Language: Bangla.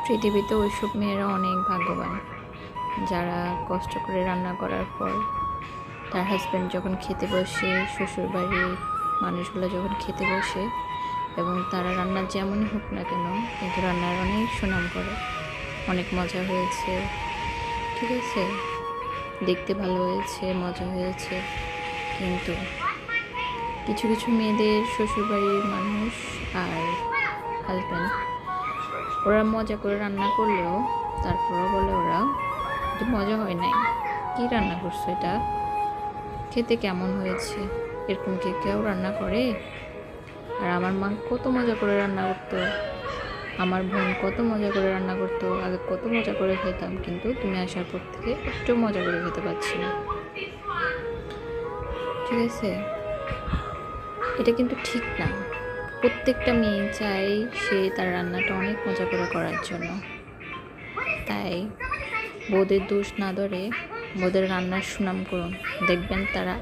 পৃথিবীতে ওইসব মেয়েরা অনেক ভাগ্যবান যারা কষ্ট করে রান্না করার পর তার হাজব্যান্ড যখন খেতে বসে, শ্বশুরবাড়ির মানুষগুলো যখন খেতে বসে এবং তারা রান্না যেমনই হোক না কেন কিন্তু রান্নার অনেক সুনাম করে, অনেক মজা হয়েছে, ঠিক আছে, দেখতে ভালো হয়েছে, মজা হয়েছে। কিন্তু কিছু কিছু মেয়েদের শ্বশুরবাড়ির মানুষ আর হাজব্যান্ড ওরা মজা করে রান্না করলেও তারপরও বলে ওরা যে মজা হয় নাই, কী রান্না করছো, এটা খেতে কেমন হয়েছে, এরকম কে কেউ রান্না করে? আর আমার মা কত মজা করে রান্না করতো, আমার বোন কত মজা করে রান্না করতো, আগে কত মজা করে খেতাম, কিন্তু তুমি আসার পর থেকে একটু মজা করে খেতে পারছি না, ঠিক আছে? এটা কিন্তু ঠিক না। প্রত্যেকটা মেয়ে চাই সে তার রান্নাটা অনেক মজা করে করার জন্য। তাই বউদের দোষ না ধরে বউদের রান্নার সুনাম করুন, দেখবেন তারা